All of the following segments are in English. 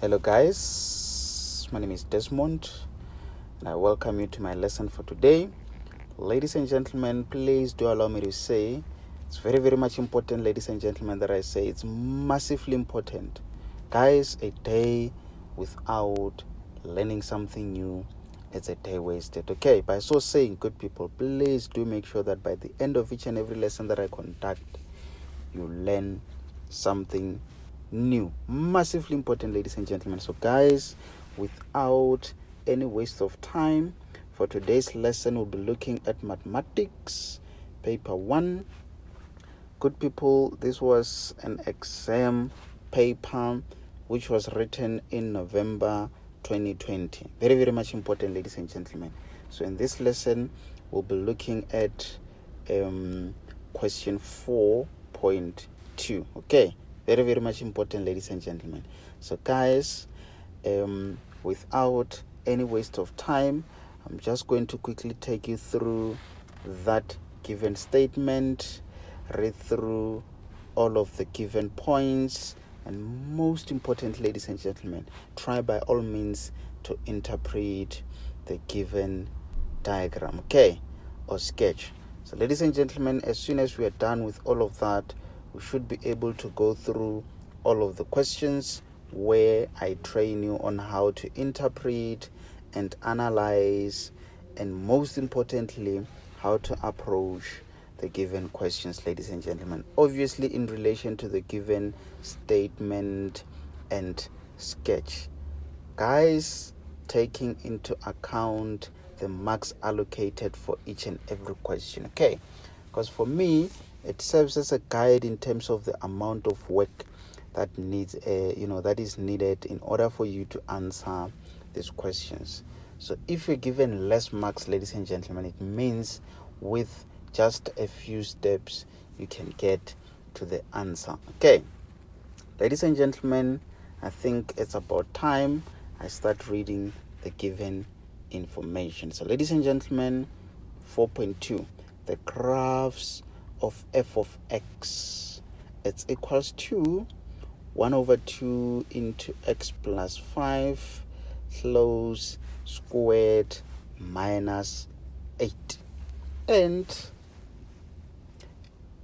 Hello guys, my name is Desmond and I welcome you to my lesson for today. Ladies and gentlemen, please do allow me to say it's very much important, ladies and gentlemen, that I say it's massively important. Guys, a day without learning something new, it's a day wasted. Okay, by so saying, good people, please do make sure that by the end of each and every lesson that I conduct, you learn something new. Massively important, ladies and gentlemen. So guys, without any waste of time, for today's lesson we'll be looking at mathematics paper 1. Good people, this was an exam paper which was written in November 2020. Very much important, ladies and gentlemen. So in this lesson we'll be looking at question 4.2. Okay, very much important, ladies and gentlemen. So guys, without any waste of time, I'm just going to quickly take you through that given statement, read through all of the given points, and most important, ladies and gentlemen, try by all means to interpret the given diagram, okay, or sketch. So ladies and gentlemen, as soon as we are done with all of that, we should be able to go through all of the questions where I train you on how to interpret and analyze, and most importantly, how to approach the given questions, ladies and gentlemen, obviously in relation to the given statement and sketch. Guys, taking into account the marks allocated for each and every question, okay? Because for me, it serves as a guide in terms of the amount of work that that is needed in order for you to answer these questions. So if you're given less marks, ladies and gentlemen, it means with just a few steps you can get to the answer. Okay, ladies and gentlemen, I think it's about time I start reading the given information. So ladies and gentlemen, 4.2, the graphs of f of x, it's equals to 1 over 2 into x plus 5 close squared minus 8, and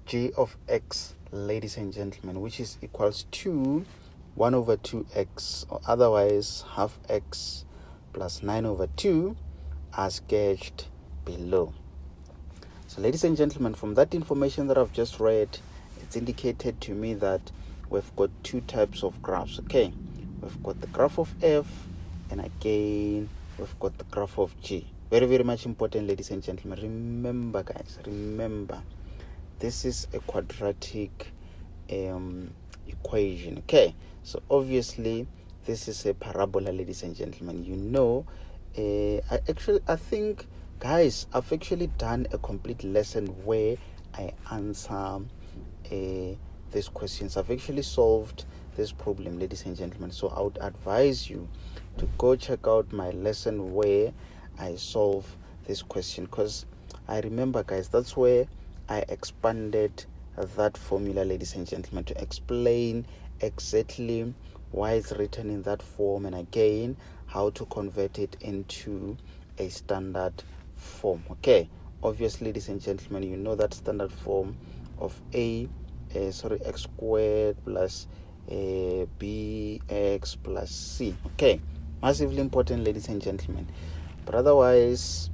g of x, ladies and gentlemen, which is equals to 1 over 2x, or otherwise half x plus 9 over 2, are sketched below. So ladies and gentlemen, from that information that I've just read, it's indicated to me that we've got two types of graphs, okay? We've got the graph of f, and again we've got the graph of g. Very much important, ladies and gentlemen. Remember guys, remember, this is a quadratic equation, okay? So obviously this is a parabola, ladies and gentlemen. You know, I think guys, I've actually done a complete lesson where I answer these questions. I've actually solved this problem, ladies and gentlemen. So I would advise you to go check out my lesson where I solve this question, because I remember guys, that's where I expanded that formula, ladies and gentlemen, to explain exactly why it's written in that form, and again how to convert it into a standard form. Okay, obviously, ladies and gentlemen, you know that standard form of x squared plus bx plus c. Okay, massively important, ladies and gentlemen. But otherwise,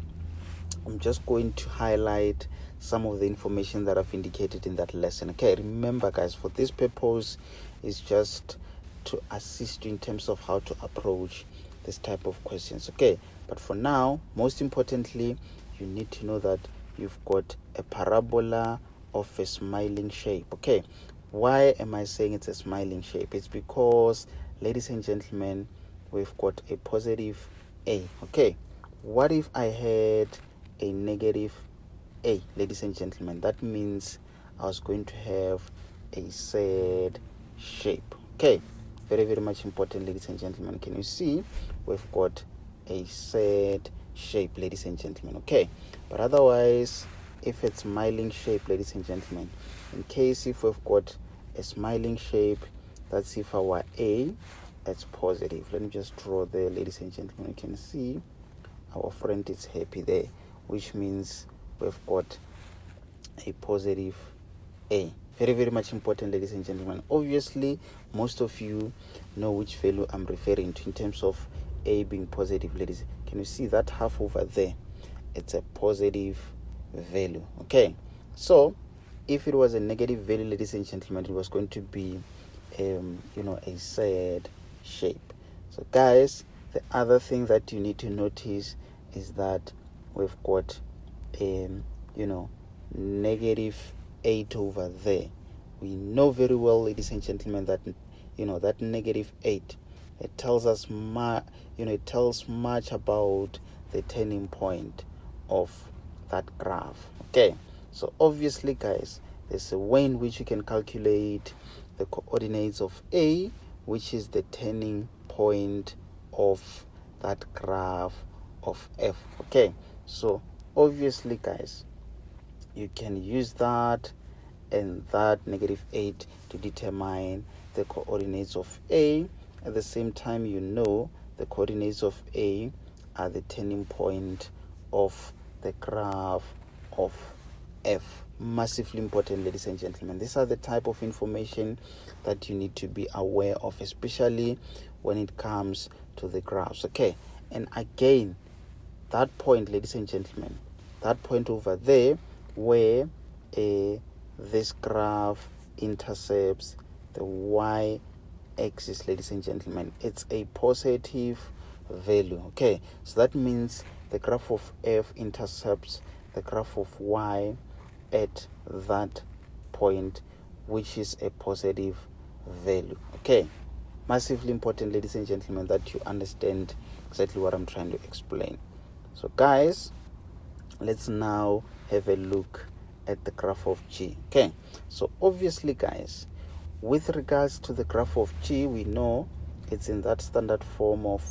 I'm just going to highlight some of the information that I've indicated in that lesson. Okay, remember guys, for this purpose is just to assist you in terms of how to approach this type of questions. Okay, but for now, most importantly, you need to know that you've got a parabola of a smiling shape. Okay, why am I saying it's a smiling shape? It's because, ladies and gentlemen, we've got a positive a. Okay, what if I had a negative a, ladies and gentlemen? That means I was going to have a sad shape. Okay, very much important, ladies and gentlemen. Can you see we've got a sad shape, ladies and gentlemen? Okay, but otherwise, if it's smiling shape, ladies and gentlemen, in case if we've got a smiling shape, that's if our a it's positive. Let me just draw there, ladies and gentlemen. You can see our friend is happy there, which means we've got a positive A. Very, very much important, ladies and gentlemen. Obviously, most of you know which value I'm referring to in terms of A being positive, ladies. Can you see that half over there? It's a positive value. Okay, so if it was a negative value, ladies and gentlemen, it was going to be a sad shape. So guys, the other thing that you need to notice is that we've got negative 8 over there. We know very well, ladies and gentlemen, that that negative 8, it tells us it tells much about the turning point of that graph. Okay, so obviously guys, there's a way in which you can calculate the coordinates of A, which is the turning point of that graph of F. Okay, so obviously guys, you can use that and that negative 8 to determine the coordinates of A. At the same time, the coordinates of A are the turning point of the graph of F. Massively important, ladies and gentlemen. These are the type of information that you need to be aware of, especially when it comes to the graphs. Okay, and again, that point, ladies and gentlemen, that point over there where this graph intercepts the y-axis, ladies and gentlemen, it's a positive value. Okay, so that means the graph of F intercepts the graph of y at that point, which is a positive value. Okay, massively important, ladies and gentlemen, that you understand exactly what I'm trying to explain. So guys, let's now have a look at the graph of G. Okay, so obviously guys, with regards to the graph of G, we know it's in that standard form of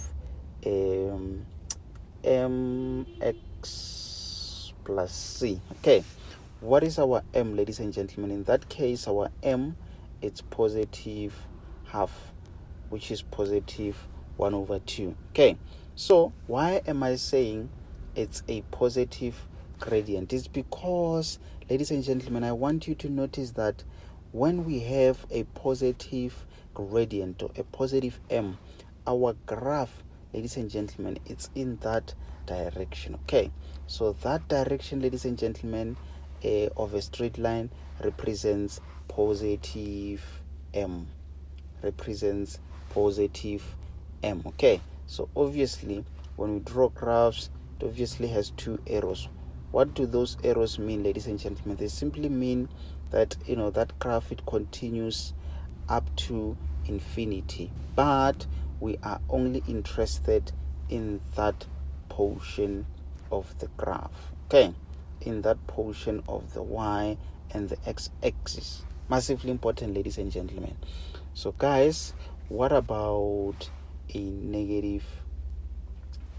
mx plus c. Okay, what is our m, ladies and gentlemen? In that case, our m, it's positive half, which is positive 1 over 2. Okay, so why am I saying it's a positive gradient? It's because, ladies and gentlemen, I want you to notice that when we have a positive gradient or a positive m, our graph, ladies and gentlemen, it's in that direction. Okay, so that direction, ladies and gentlemen, of a straight line represents positive m, represents positive m. Okay, so obviously when we draw graphs, it obviously has two arrows. What do those arrows mean, ladies and gentlemen? They simply mean that that graph, it continues up to infinity, but we are only interested in that portion of the graph. Okay, in that portion of the y and the x-axis. Massively important, ladies and gentlemen. So guys, what about a negative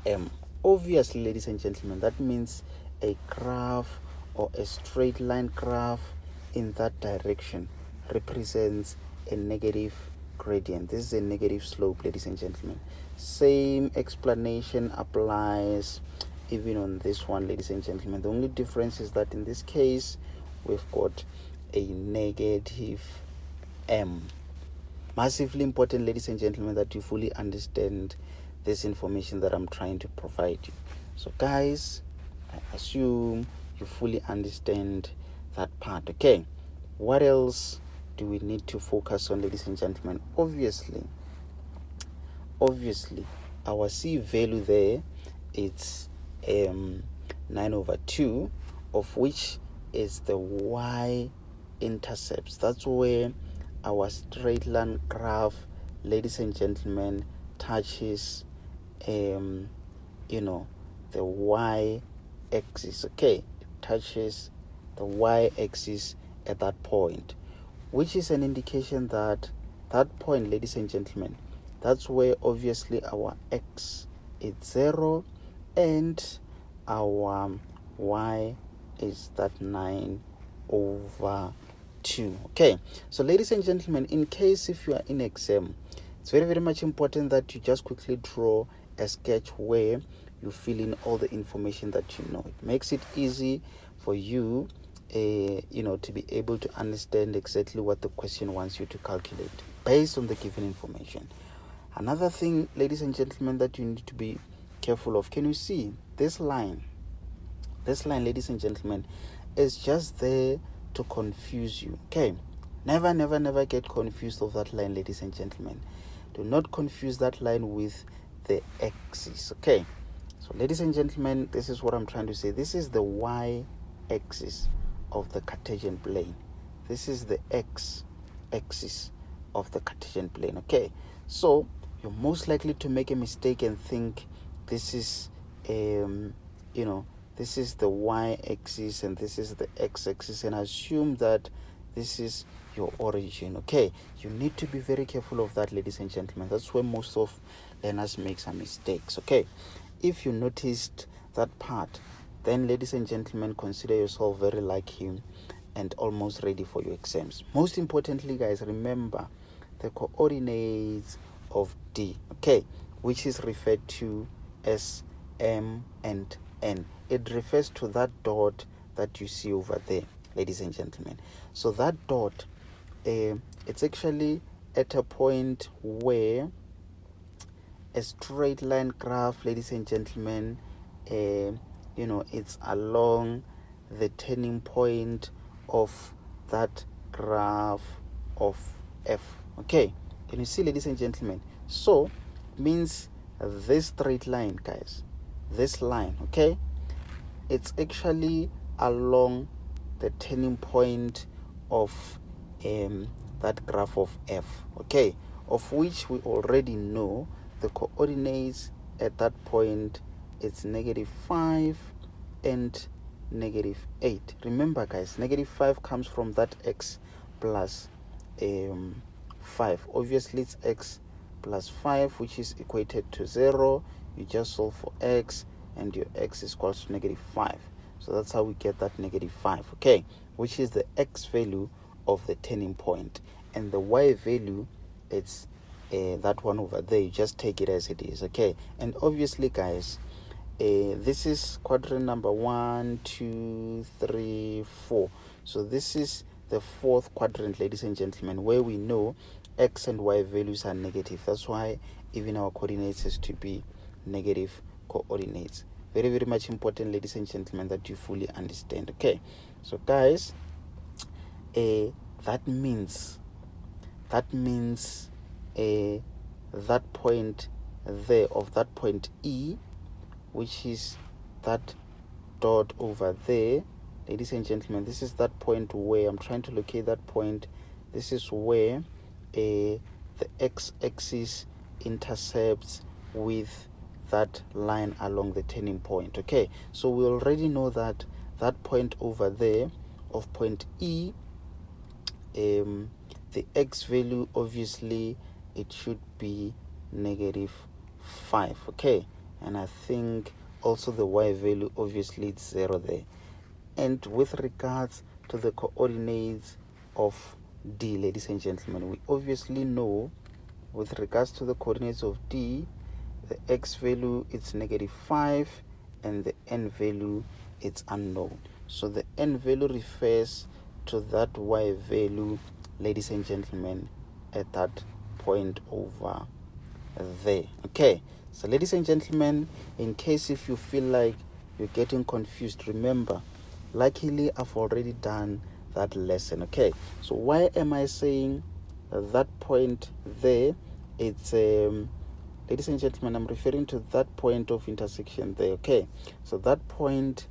m? Obviously, ladies and gentlemen, that means a graph or a straight line graph in that direction represents a negative gradient. This is a negative slope, ladies and gentlemen. Same explanation applies even on this one, ladies and gentlemen. The only difference is that in this case we've got a negative m. Massively important, ladies and gentlemen, that you fully understand this information that I'm trying to provide you. So guys, I assume you fully understand that part. Okay, what else do we need to focus on, ladies and gentlemen? Obviously our c value there, it's 9 over 2, of which is the y-intercepts. That's where our straight line graph, ladies and gentlemen, touches the y-axis. Okay, it touches the y-axis at that point, which is an indication that that point, ladies and gentlemen, that's where obviously our x is 0 and our y is that 9 over 2. Okay, so ladies and gentlemen, in case if you are in exam, It's very, very much important that you just quickly draw a sketch where you fill in all the information that you know. It makes it easy for you, to be able to understand exactly what the question wants you to calculate based on the given information. Another thing, ladies and gentlemen, that you need to be careful of, can you see this line? This line, ladies and gentlemen, is just there to confuse you. Okay, never get confused of that line, ladies and gentlemen. Do not confuse that line with the axis. Okay, so ladies and gentlemen, this is what I'm trying to say. This is the y-axis of the Cartesian plane. This is the x-axis of the Cartesian plane. Okay, so you're most likely to make a mistake and think this is this is the y-axis and this is the x-axis, and assume that this is your origin. Okay, you need to be very careful of that, ladies and gentlemen. That's where most of learners make some mistakes. Okay, if you noticed that part, then ladies and gentlemen, consider yourself very lucky and almost ready for your exams. Most importantly, guys, remember the coordinates of D, okay, which is referred to as M and N. It refers to that dot that you see over there, ladies and gentlemen. So that dot, it's actually at a point where a straight line graph, ladies and gentlemen, it's along the turning point of that graph of F. Okay, can you see, ladies and gentlemen? So it means this straight line, guys, this line, okay, it's actually along the turning point of that graph of F, okay, of which we already know the coordinates at that point. It's -5 and -8. Remember, guys, -5 comes from that x plus 5. Obviously, it's x plus 5, which is equated to 0. You just solve for x, and your x is equal to -5. So that's how we get that -5, okay, which is the x value of the turning point. And the y value, it's that one over there. You just take it as it is, okay. And obviously, guys, this is quadrant number 1, 2, 3, 4. So this is the fourth quadrant, ladies and gentlemen, where we know x and y values are negative. That's why even our coordinates has to be negative coordinates. Very, very much important, ladies and gentlemen, that you fully understand. Okay, so guys, that means that point there, of that point E, which is that dot over there, ladies and gentlemen, this is that point where I'm trying to locate that point. This is where the x-axis intercepts with that line along the turning point. Okay, so we already know that that point over there of point E, the x value, obviously it should be -5, okay, and I think also the y value, obviously it's 0 there. And with regards to the coordinates of D, ladies and gentlemen, we obviously know with regards to the coordinates of D, the x value, it's -5, and the n value, it's unknown. So the n value refers to that y value, ladies and gentlemen, at that point over there. Okay, so ladies and gentlemen, in case if you feel like you're getting confused, remember, luckily I've already done that lesson. Okay, so why am I saying that point there? It's ladies and gentlemen, I'm referring to that point of intersection there. Okay, so that point,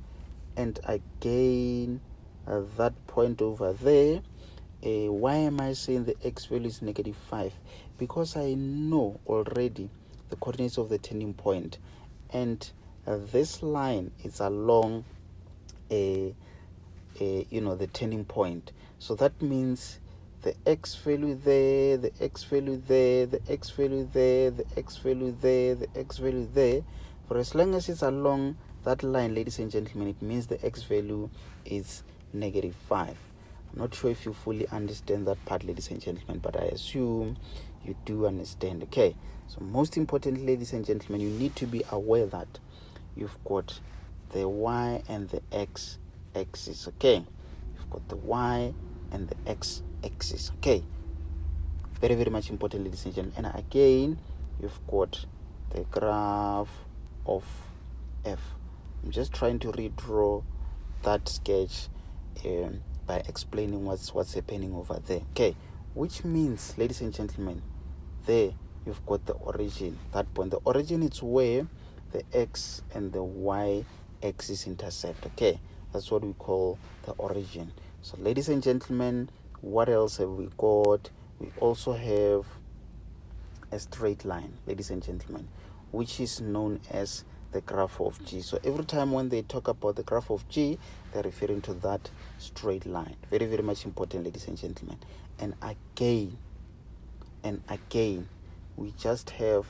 and again that point over there. Why am I saying the x value is -5? Because I know already the coordinates of the turning point, and this line is along the turning point. So that means the x value there, the x value there, the x value there, the x value there, the x value there, for as long as it's along that line, ladies and gentlemen, it means the x value is -5. I'm not sure if you fully understand that part, ladies and gentlemen, but I assume you do understand. Okay, so most importantly, ladies and gentlemen, you need to be aware that you've got the y and the x axis. Okay, you've got the y and the x axis. Okay, very, very much important, ladies and gentlemen. And again, you've got the graph of f. I'm just trying to redraw that sketch by explaining what's happening over there. Okay, which means, ladies and gentlemen, there you've got the origin. That point, the origin is where the x and the y axis intersect. Okay, that's what we call the origin. So, ladies and gentlemen, what else have we got? We also have a straight line, ladies and gentlemen, which is known as the graph of G. So every time when they talk about the graph of G, they're referring to that straight line. Very, very much important, ladies and gentlemen. And again, we just have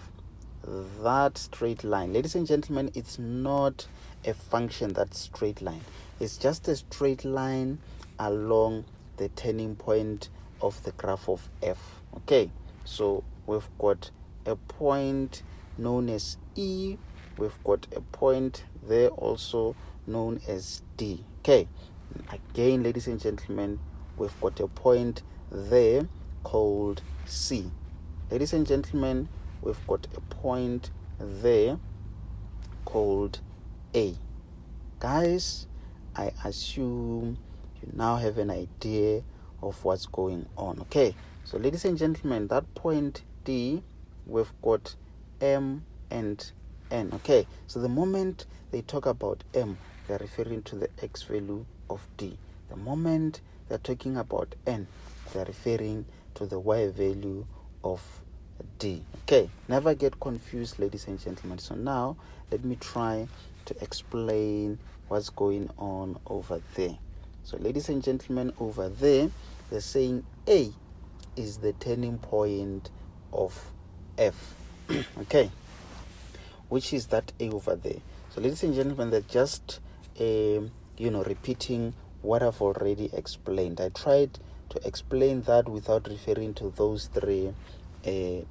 that straight line. Ladies and gentlemen, it's not a function, that straight line. It's just a straight line along the turning point of the graph of f. Okay, so we've got a point known as E. We've got a point there also known as D. Okay, again, ladies and gentlemen, we've got a point there called C. Ladies and gentlemen, we've got a point there called A. Guys, I assume you now have an idea of what's going on. Okay, so ladies and gentlemen, that point D, we've got M and N. Okay, so the moment they talk about M, they're referring to the x value of D. The moment they're talking about N, they're referring to the y value of D. Okay, never get confused, ladies and gentlemen. So now let me try to explain what's going on over there. So ladies and gentlemen, over there they're saying A is the turning point of F. Okay, which is that A over there. So ladies and gentlemen, they're just repeating what I've already explained. I tried to explain that without referring to those three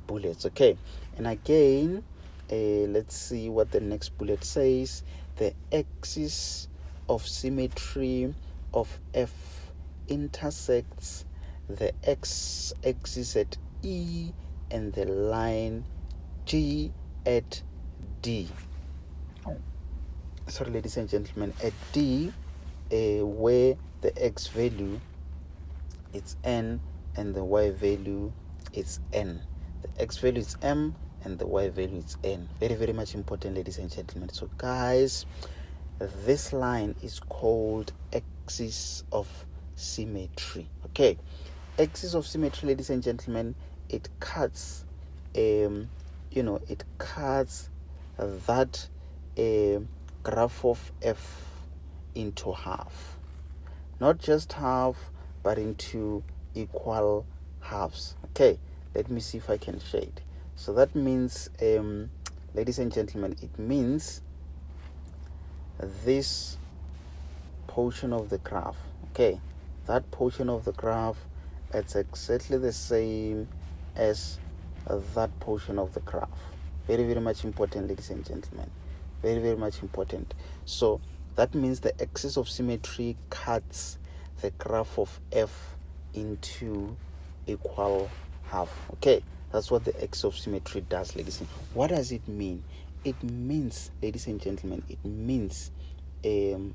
bullets. Okay, and again, let's see what the next bullet says. The axis of symmetry of F intersects the x-axis at E and the line G at D. Sorry, ladies and gentlemen, at D, where the x value is N and the y value is N. The x value is M and the y value is N. Very, very much important, ladies and gentlemen. So guys, this line is called axis of symmetry. Okay, axis of symmetry, ladies and gentlemen, it cuts it cuts that graph of F into half. Not just half, but into equal halves. Okay, let me see if I can shade. So that means, ladies and gentlemen, it means this portion of the graph. Okay, that portion of the graph, it's exactly the same as that portion of the graph. Very, very much important, ladies and gentlemen. Very, very much important. So that means the axis of symmetry cuts the graph of F into equal half. Okay, that's what the axis of symmetry does, ladies and gentlemen. What does it mean? It means, ladies and gentlemen, it means the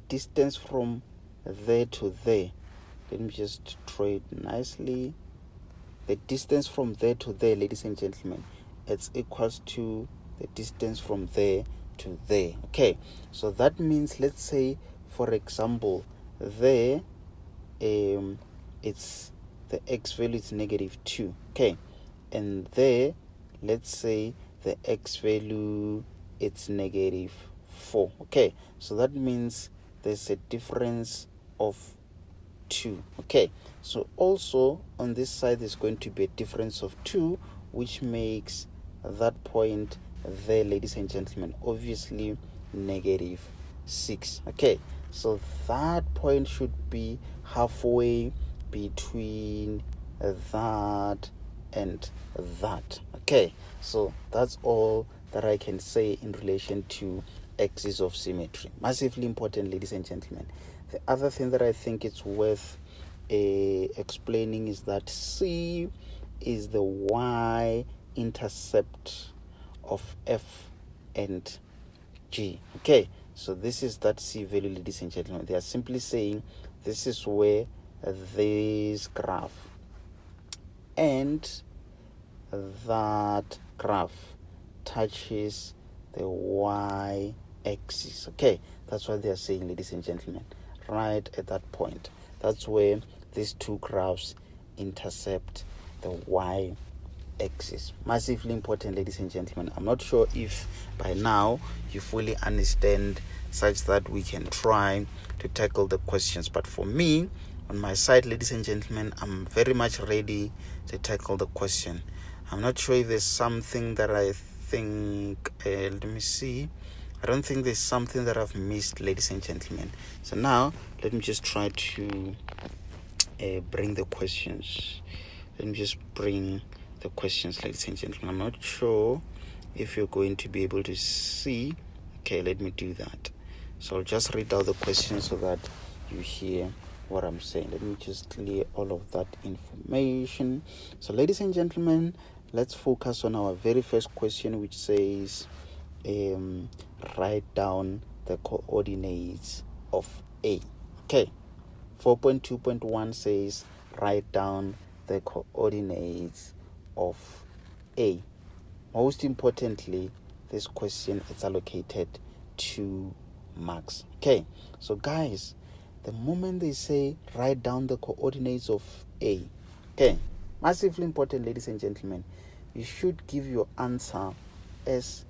distance from there to there. Let me just draw it nicely. The distance from there to there, ladies and gentlemen, it's equals to the distance from there to there. Okay, so that means, let's say, for example, there it's the x value is -2. Okay, and there, let's say the x value it's -4. Okay, so that means there's a difference of 2. Okay, so also on this side there's going to be a difference of 2, which makes that point there, ladies and gentlemen, obviously -6. Okay, so that point should be halfway between that, and that. Okay, so that's all that I can say in relation to axis of symmetry. Massively important, ladies and gentlemen. The other thing that I think it's worth explaining is that C is the y-intercept of F and G. Okay, so this is that C value, ladies and gentlemen. They are simply saying this is where this graph and that graph touches the y-axis. Okay, that's what they are saying, ladies and gentlemen. Right at that point, that's where these two graphs intercept the y-axis. Massively important, ladies and gentlemen. I'm not sure if by now you fully understand such that we can try to tackle the questions, but for me, on my side, ladies and gentlemen, I'm very much ready to tackle the question. I'm not sure if there's something that I think, let me see. I don't think there's something that I've missed, ladies and gentlemen. So now, let me just try to bring the questions. Let me just bring the questions, ladies and gentlemen. I'm not sure if you're going to be able to see. Okay, let me do that. So I'll just read out the questions so that you hear what I'm saying. Let me just clear all of that information. So ladies and gentlemen, let's focus on our very first question, which says write down the coordinates of A. Okay, 4.2.1 says write down the coordinates of A. Most importantly, this question is allocated 2 marks. Okay, so guys, the moment they say write down the coordinates of A, okay, massively important, ladies and gentlemen, you should give your answer as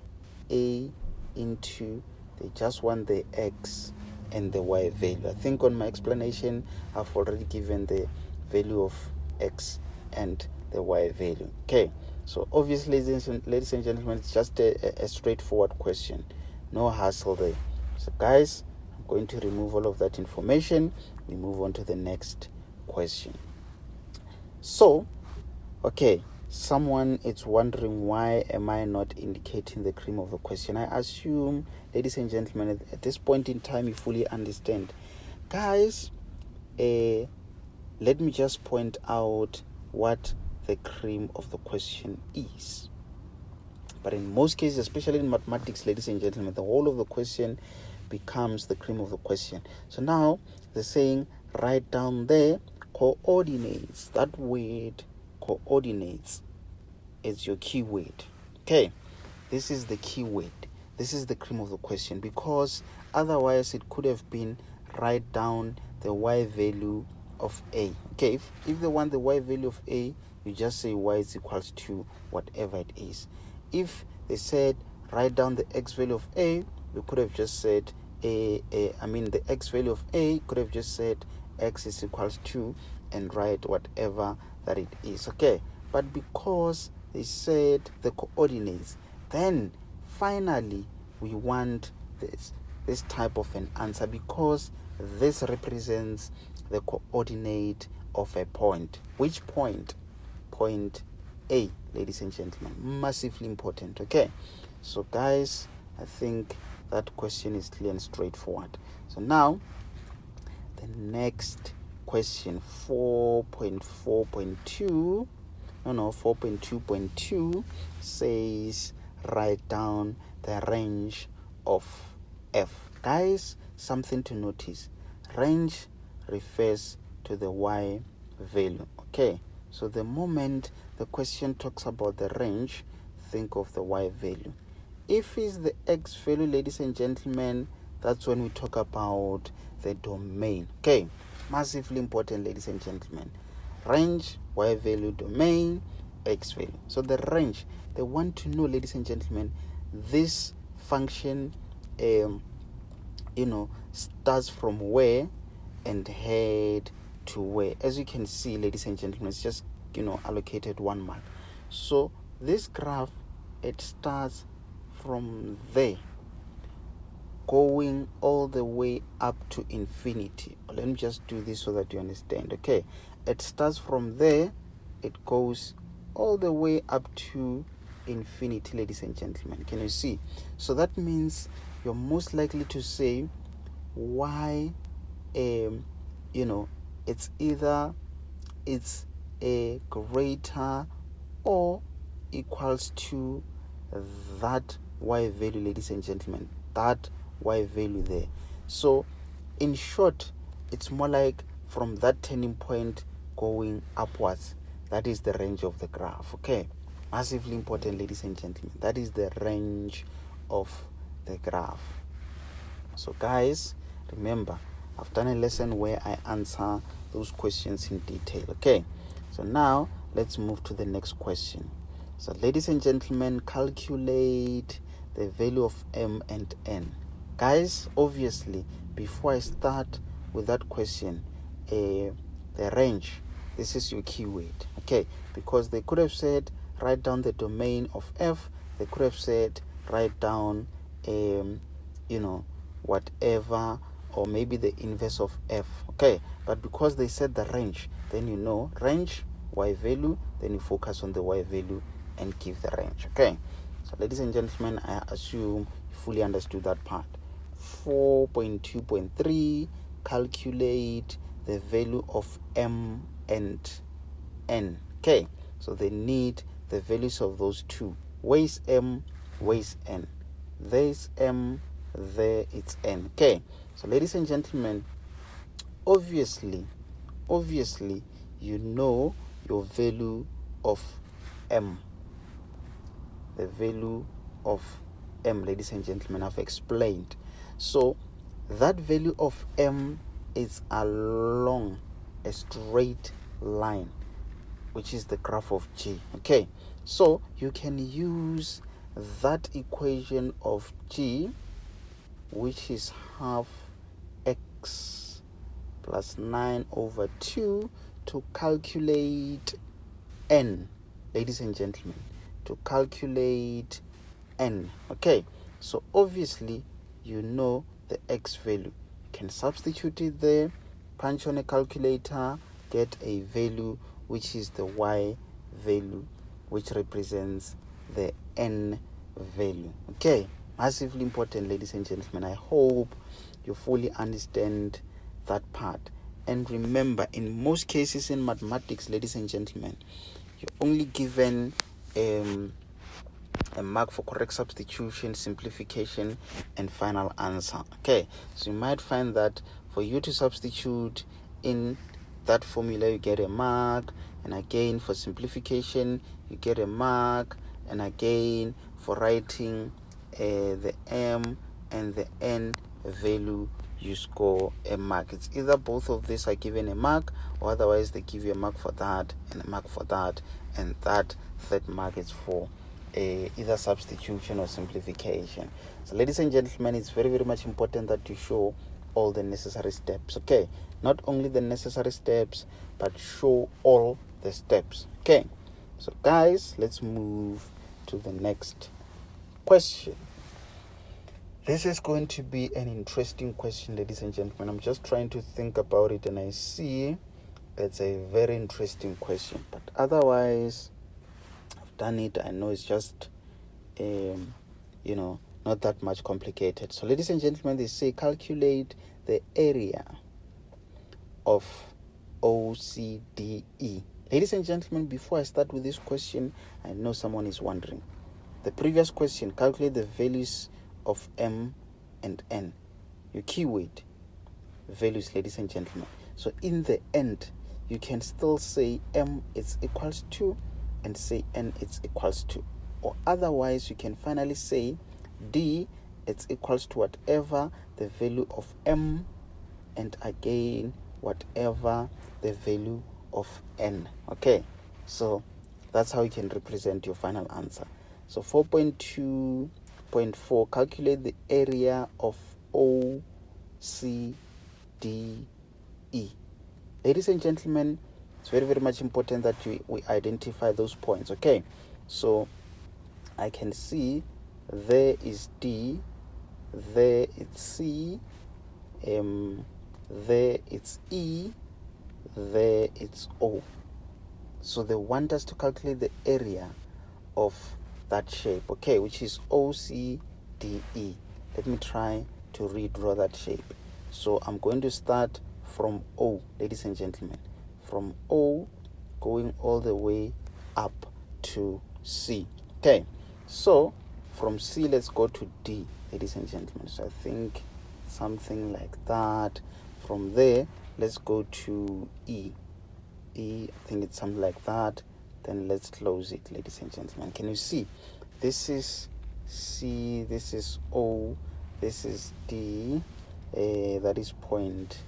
A into, they just want the X and the Y value. I think on my explanation, I've already given the value of X and the Y value. Okay, so obviously, ladies and gentlemen, it's just a straightforward question. No hassle there. So guys, I'm going to remove all of that information. We move on to the next question. So, okay, someone is wondering, why am I not indicating the cream of the question? I assume, ladies and gentlemen, at this point in time, you fully understand. Guys, let me just point out what the cream of the question is. But in most cases, especially in mathematics, ladies and gentlemen, the whole of the question becomes the cream of the question. So now they're saying write down the coordinates. That word coordinates is your key word. Okay, this is the key word. This is the cream of the question, because otherwise it could have been write down the y value of A. Okay, if they want the y value of A, you just say y is equals to whatever it is. If they said write down the x value of A, you could have just said the x value of A could have just said x is equals to and write whatever that it is. Okay, but because they said the coordinates, then finally we want this type of an answer, because this represents the coordinate of a point. Which point? Point A, ladies and gentlemen. Massively important. Okay, so guys, I think that question is clear and straightforward. So now the next question, 4.2.2 says write down the range of F. Guys, something to notice. Range refers to the y value. Okay, so the moment the question talks about the range, think of the y value. If it's the x value, ladies and gentlemen, that's when we talk about the domain. Okay, massively important, ladies and gentlemen. Range, y value, domain, x value. So the range, they want to know, ladies and gentlemen, this function starts from where and head to where. As you can see, ladies and gentlemen, it's just allocated 1 mark. So this graph, it starts from there going all the way up to infinity. Let me just do this so that you understand. Okay, it starts from there it goes all the way up to infinity, ladies and gentlemen. Can you see? So that means you're most likely to say y, it's either it's a greater or equals to that y value, ladies and gentlemen, that y value there. So in short, it's more like from that turning point going upwards. That is the range of the graph. Okay, massively important, ladies and gentlemen. That is the range of the graph. So guys, remember, I've done a lesson where I answer those questions in detail. Okay, so now let's move to the next question. So ladies and gentlemen, calculate the value of m and n. Guys, obviously, before I start with that question, the range, this is your keyword. Okay, because they could have said write down the domain of f. They could have said write down whatever, or maybe the inverse of f. Okay, but because they said the range, then you know range, y value, then you focus on the y value and give the range. Okay, so ladies and gentlemen, I assume you fully understood that part. 4.2.3, calculate the value of m and n. Okay, so they need the values of those two. Where is m, where is n? There is m, there it's n. Okay, so ladies and gentlemen, obviously you know your value of m. The value of m, ladies and gentlemen, I've explained. So that value of m is along a straight line, which is the graph of G. Okay, so you can use that equation of G, which is half x plus 9 over 2, to calculate n, ladies and gentlemen, to calculate n. Okay, so obviously you know the x value. You can substitute it there, punch on a calculator, get a value which is the y value, which represents the n value. Okay, massively important, ladies and gentlemen. I hope you fully understand that part. And remember, in most cases in mathematics, ladies and gentlemen, you're only given a mark for correct substitution, simplification, and final answer. Okay, so you might find that for you to substitute in that formula, you get a mark, and again for simplification, you get a mark, and again for writing the m and the n value, you score a mark. It's either both of these are given a mark, or otherwise they give you a mark for that and a mark for that, and that third mark is for either substitution or simplification. So ladies and gentlemen, it's very much important that you show all the necessary steps. Okay, not only the necessary steps, but show all the steps. Okay, so guys, let's move to the next question. This is going to be an interesting question, ladies and gentlemen. I'm just trying to think about it, and I see it's a very interesting question, but otherwise I've done it. I know it's just not that much complicated. So ladies and gentlemen, they say calculate the area of OCDE. Ladies and gentlemen, before I start with this question, I know someone is wondering. The previous question, calculate the values of m and n. Your keyword, values, ladies and gentlemen. So in the end, you can still say m is equals to and say n is equals to. Or otherwise, you can finally say d it's equals to whatever the value of m, and again whatever the value of n. Okay, so that's how you can represent your final answer. So 4.2.4, calculate the area of OCDE. Ladies and gentlemen, it's very much important that we identify those points. Okay, so I can see there is D, there it's C, there it's E, there it's O. So they want us to calculate the area of that shape, okay, which is OCDE. Let me try to redraw that shape. So I'm going to start from O, ladies and gentlemen, from O going all the way up to C. Okay, so from C, let's go to D, ladies and gentlemen. So I think something like that. From there, let's go to E. I think it's something like that. Then let's close it, ladies and gentlemen. Can you see? This is C, this is O, this is D, that is point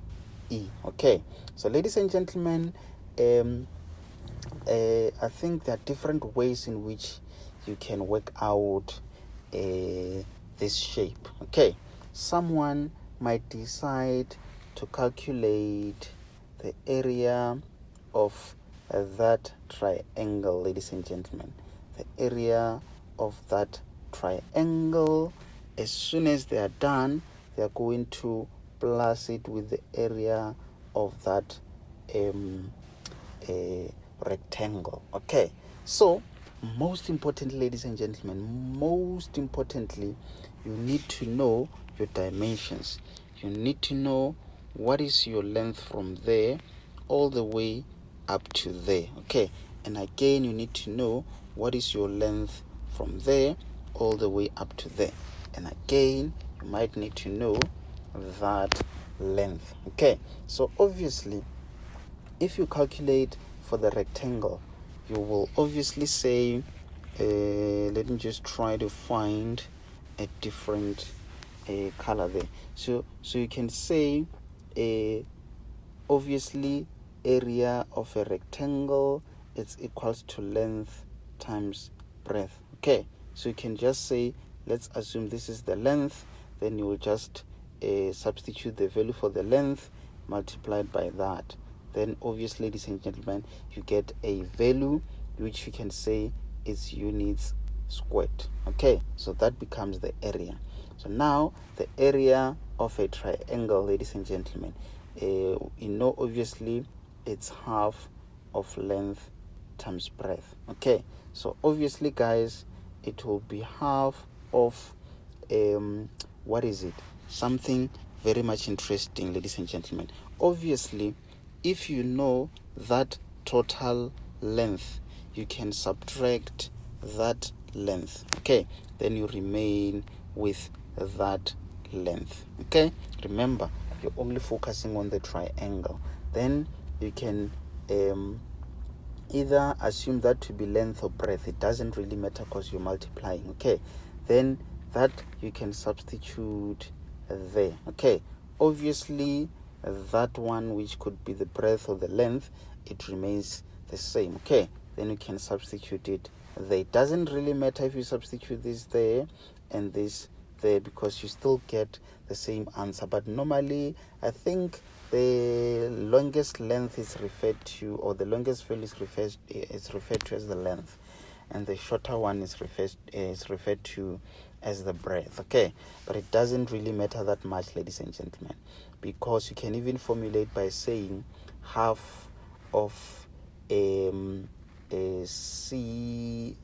E. Okay, so ladies and gentlemen, I think there are different ways in which you can work out this shape. Okay, someone might decide to calculate the area of that triangle, ladies and gentlemen. The area of that triangle. As soon as they are done, they are going to plus it with the area of that rectangle. Okay, so most importantly, ladies and gentlemen, most importantly, you need to know your dimensions. You need to know what is your length from there all the way up to there. Okay, and again, you need to know what is your length from there all the way up to there. And again, you might need to know that length. Okay, so obviously, if you calculate for the rectangle, you will obviously say, let me just try to find a different color there. So you can say, obviously, area of a rectangle is equals to length times breadth. Okay, so you can just say, let's assume this is the length, then you will just substitute the value for the length multiplied by that. Then obviously, ladies and gentlemen, you get a value which you can say is units squared. Okay, so that becomes the area. So now the area of a triangle, ladies and gentlemen, obviously it's half of length times breadth. Okay, so obviously, guys, it will be half of what is it? Something very much interesting, ladies and gentlemen. Obviously, if you know that total length, you can subtract that length. Okay, then you remain with that length. Okay, remember, you're only focusing on the triangle. Then you can either assume that to be length or breadth. It doesn't really matter because you're multiplying. Okay, then that you can substitute there. Okay, obviously that one which could be the breadth or the length, it remains the same. Okay, then you can substitute it there. It doesn't really matter if you substitute this there and this there, because you still get the same answer. But normally, I think the longest length is referred to, or the longest value is referred to as the length, and the shorter one is referred to as the breadth. Okay, but it doesn't really matter that much, ladies and gentlemen, because you can even formulate by saying half of C.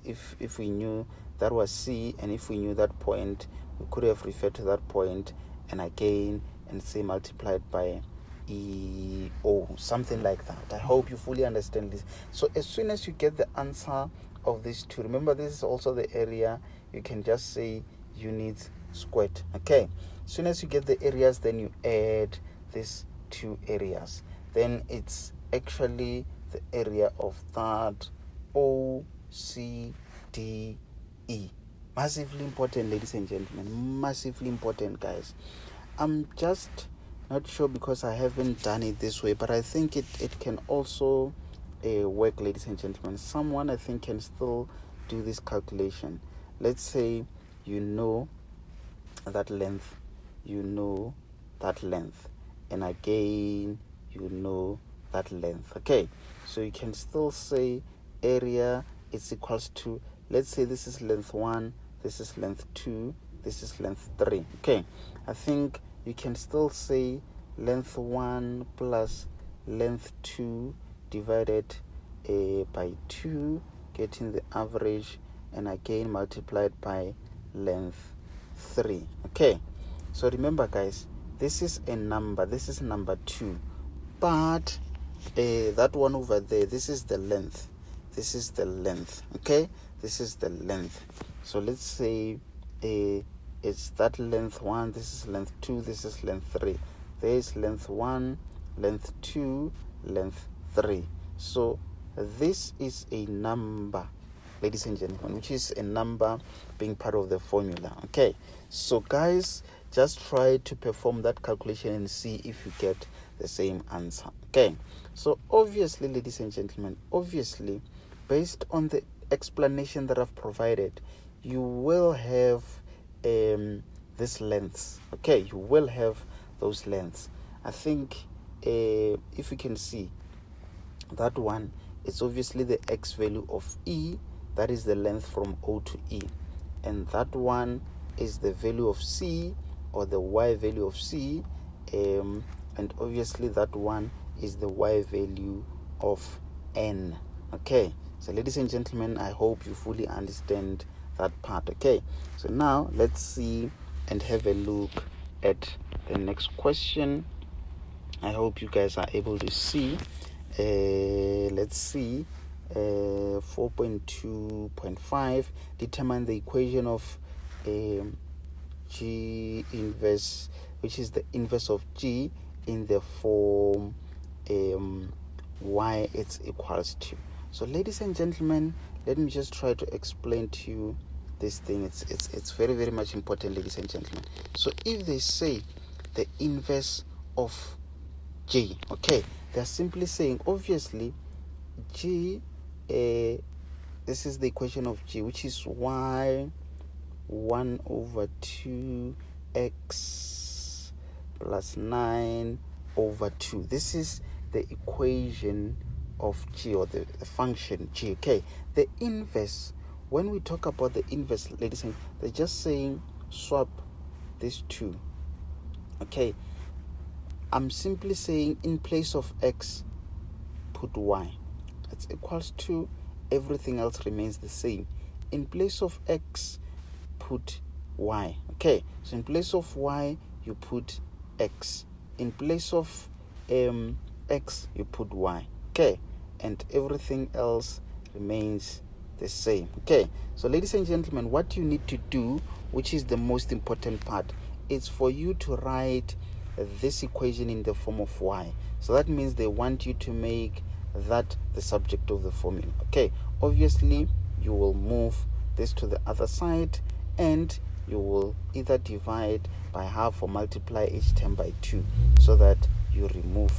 If we knew that was C, and if we knew that point, we could have referred to that point and again and say multiplied by EO, something like that. I hope you fully understand this. So as soon as you get the answer of these two, remember this is also the area, you can just say units squared. Okay, as soon as you get the areas, then you add these two areas, then it's actually the area of that OCDE. Massively important, ladies and gentlemen, massively important, guys. I'm just not sure because I haven't done it this way, but I think it can also work, ladies and gentlemen. Someone, I think, can still do this calculation. Let's say you know that length, and again you know that length. Okay, so you can still say area is equals to, let's say this is length 1, this is length 2, this is length 3. Okay, I think you can still say length 1 plus length 2 divided by 2, getting the average, and again multiplied by length 3. Okay, so remember guys, this is a number, this is number 2, but that one over there, this is the length, this is the length. Okay, this is the length. So let's say it's that length 1, this is length 2, this is length 3. There is length 1, length 2, length 3. So this is a number, ladies and gentlemen, which is a number being part of the formula. Okay, so guys, just try to perform that calculation and see if you get the same answer. Okay, so obviously, ladies and gentlemen, obviously, based on the explanation that I've provided, you will have these lengths. Okay, you will have those lengths. I think if you can see that one, it's obviously the x value of E, that is the length from O to E, and that one is the value of C, or the y value of C, and obviously that one is the y value of N. Okay, so ladies and gentlemen, I hope you fully understand that part. Okay, so now let's see and have a look at the next question. I hope you guys are able to see. Let's see. 4.2.5, determine the equation of G inverse, which is the inverse of G in the form y it's equals to. So ladies and gentlemen, let me just try to explain to you this thing. It's very, very much important, ladies and gentlemen. So if they say the inverse of G, okay, they're simply saying obviously G, this is the equation of G, which is y 1 over 2x plus 9 over 2. This is the equation of G, or the function G. Okay, the inverse, when we talk about the inverse, ladies and gentlemen, they're just saying swap these two. Okay, I'm simply saying in place of x, put y. It's equals to, everything else remains the same. In place of x, put y. Okay, so in place of y, you put x. In place of x, you put y. Okay, and everything else remains the same. Okay, so ladies and gentlemen, what you need to do, which is the most important part, is for you to write this equation in the form of y. So that means they want you to make that the subject of the formula. Okay, obviously you will move this to the other side, and you will either divide by half or multiply each term by 2, so that you remove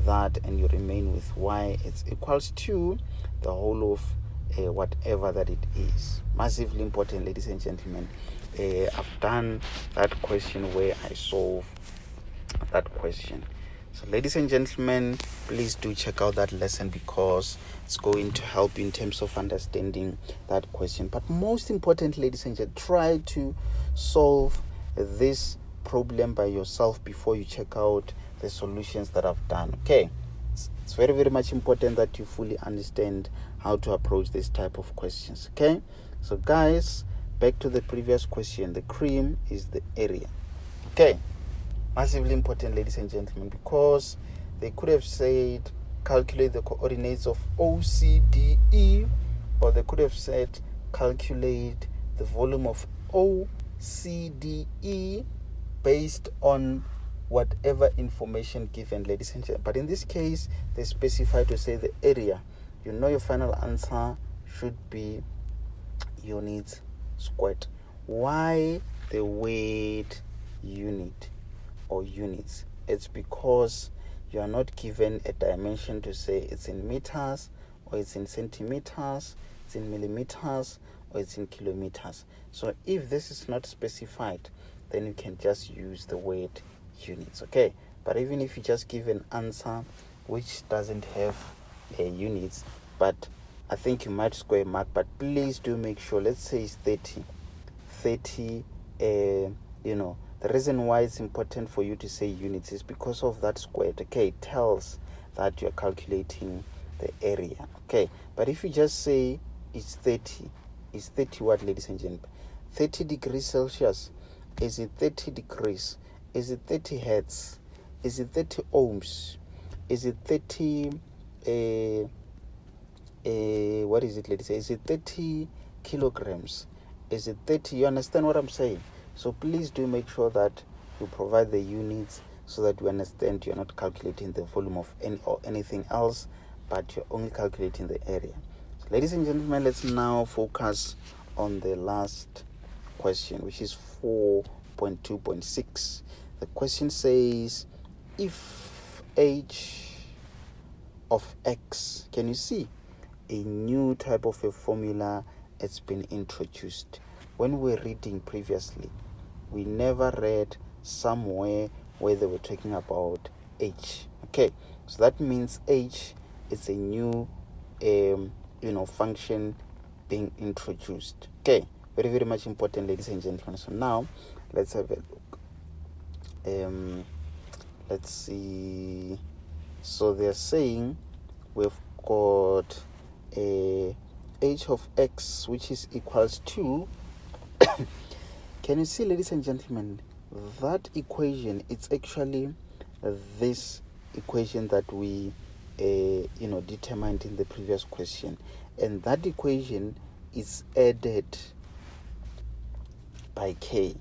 that and you remain with y. It's equals to the whole of whatever that it is. Massively important, ladies and gentlemen. I've done that question where I solve that question. So ladies and gentlemen, please do check out that lesson, because it's going to help you in terms of understanding that question. But most importantly, ladies and gentlemen, try to solve this problem by yourself before you check out the solutions that I've done. Okay, it's very, very much important that you fully understand how to approach this type of questions. Okay, so guys, back to the previous question. The cream is the area. Okay, massively important, ladies and gentlemen, because they could have said calculate the coordinates of OCDE, or they could have said calculate the volume of OCDE based on whatever information given, ladies and gentlemen. But in this case, they specify to say the area. You know your final answer should be units squared. Why the word unit or units? It's because you are not given a dimension to say it's in meters, or it's in centimeters, it's in millimeters, or it's in kilometers. So if this is not specified, then you can just use the word units. Okay, but even if you just give an answer which doesn't have units, but I think you might score a mark. But please do make sure, let's say it's 30, the reason why it's important for you to say units is because of that squared. Okay, it tells that you're calculating the area. Okay, but if you just say it's 30, it's 30 what, ladies and gentlemen? 30 degrees Celsius. Is it 30 degrees? Is it 30 hertz? Is it 30 ohms? Is it 30 what is it, ladies? Is it 30 kilograms? Is it 30? You understand what I'm saying? So please do make sure that you provide the units so that you understand you're not calculating the volume of anything else, but you're only calculating the area. So ladies and gentlemen, let's now focus on the last question, which is 4.2.6. The question says, if h of x, can you see a new type of a formula has been introduced? When we were reading previously, we never read somewhere where they were talking about h. Okay, so that means h is a new function being introduced. Okay, very, very much important, ladies and gentlemen. So now let's have a look. Let's see. So they're saying we've got a h of x which is equals to can you see, ladies and gentlemen, that equation, it's actually this equation that we determined in the previous question, and that equation is added by k.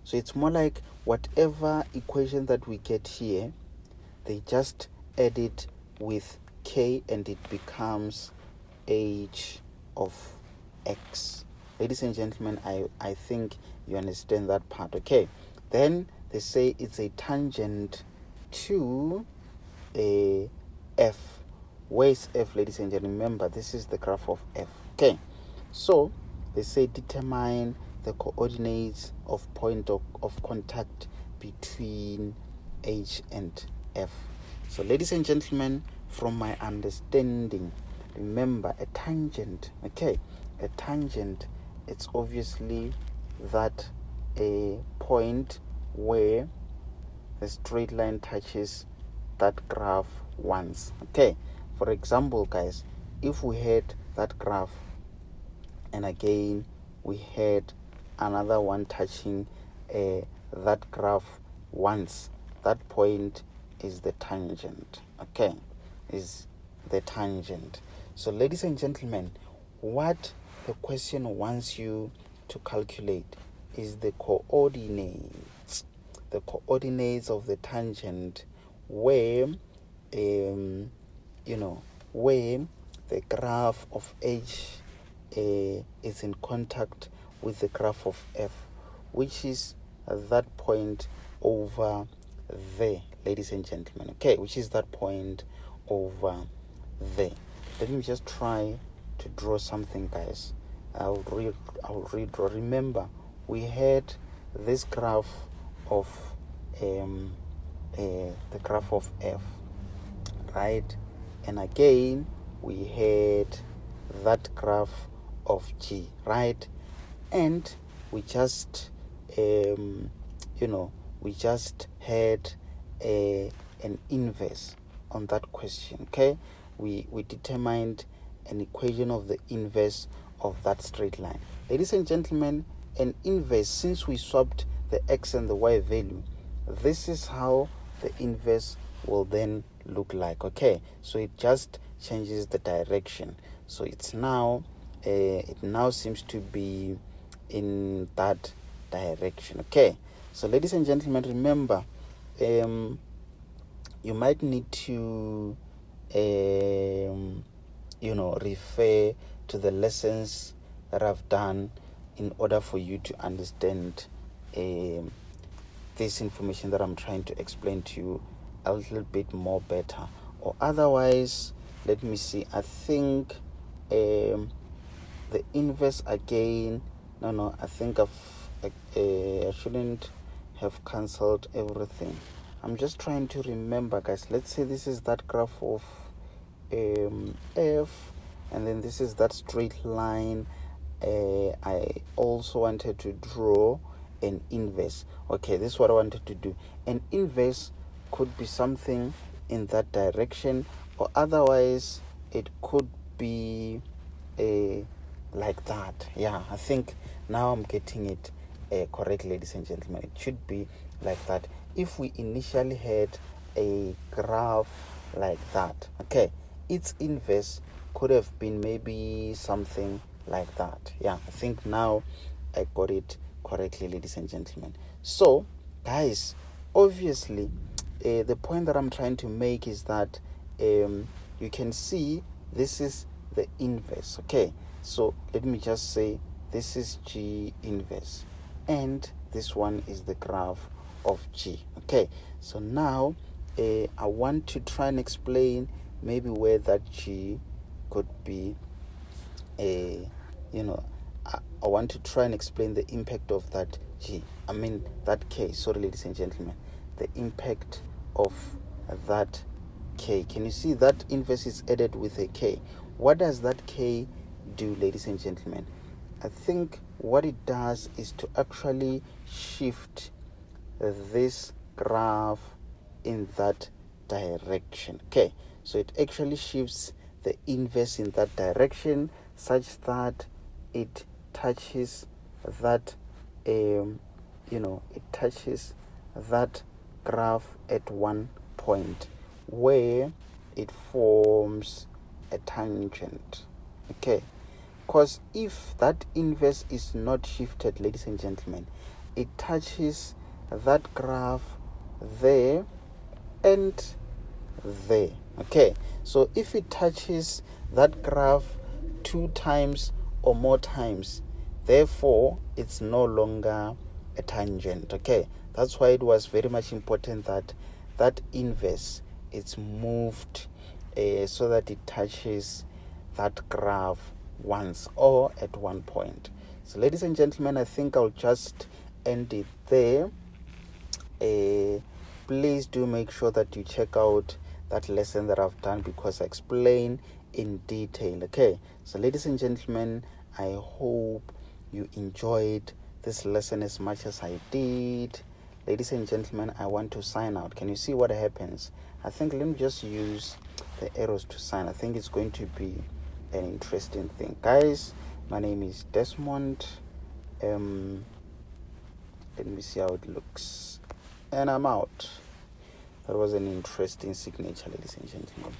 So it's more like whatever equation that we get here, they just add it with k and it becomes h of x. Ladies and gentlemen, I think you understand that part. Okay, then they say it's a tangent to a f. Where is f, ladies and gentlemen? Remember, this is the graph of f. Okay, so they say determine the coordinates of point of contact between h and f. So ladies and gentlemen, from my understanding, remember a tangent. Okay, a tangent, it's obviously that a point where the straight line touches that graph once. Okay, for example, guys, if we had that graph and again we had another one touching that graph once, that point is the tangent. Okay, is the tangent. So ladies and gentlemen, what the question wants you to calculate is the coordinates of the tangent where where the graph of h is in contact with the graph of f, which is that point over there, ladies and gentlemen. Okay, which is that point over there. Let me just try to draw something, guys. I'll redraw. Remember, we had this graph of the graph of f, right? And again we had that graph of g, right? And we just we just had an inverse on that question. Okay, we determined an equation of the inverse of that straight line. Ladies and gentlemen, an inverse, since we swapped the x and the y value, this is how the inverse will then look like. Okay, so it just changes the direction. So it's now it now seems to be in that direction. Okay, so ladies and gentlemen, remember, you might need to refer to the lessons that I've done in order for you to understand this information that I'm trying to explain to you a little bit more better. Or otherwise, let me see, I think the inverse again, I think I shouldn't have cancelled everything. I'm just trying to remember, guys. Let's say this is that graph of f, and then this is that straight line. I also wanted to draw an inverse. Okay, this is what I wanted to do. An inverse could be something in that direction, or otherwise it could be like that. Yeah, I think now I'm getting it correct, ladies and gentlemen. It should be like that. If we initially had a graph like that, okay, its inverse could have been maybe something like that. Yeah, I think now I got it correctly, ladies and gentlemen. So guys, obviously the point that I'm trying to make is that you can see this is the inverse. Okay, so let me just say this is G inverse and this one is the graph of G. Okay, so now I want to try and explain maybe where that G could be I want to try and explain the impact of that that K. Sorry, ladies and gentlemen, the impact of that K. Can you see that inverse is added with a K? What does that K do, ladies and gentlemen? I think what it does is to actually shift this graph in that direction. Okay, so it actually shifts the inverse in that direction such that it touches that it touches that graph at one point where it forms a tangent. Okay, because if that inverse is not shifted, ladies and gentlemen, it touches that graph there and there. Okay, so if it touches that graph 2 times or more times, therefore it's no longer a tangent. Okay, that's why it was very much important that that inverse it's moved so that it touches that graph once or at one point. So ladies and gentlemen, I think I'll just end it there. Please do make sure that you check out that lesson that I've done because I explain in detail. Okay, so ladies and gentlemen, I hope you enjoyed this lesson as much as I did. Ladies and gentlemen, I want to sign out. Can you see what happens? I think let me just use the arrows to sign. I think it's going to be an interesting thing. Guys, my name is Desmond. Let me see how it looks. And I'm out. That was an interesting signature, ladies and gentlemen.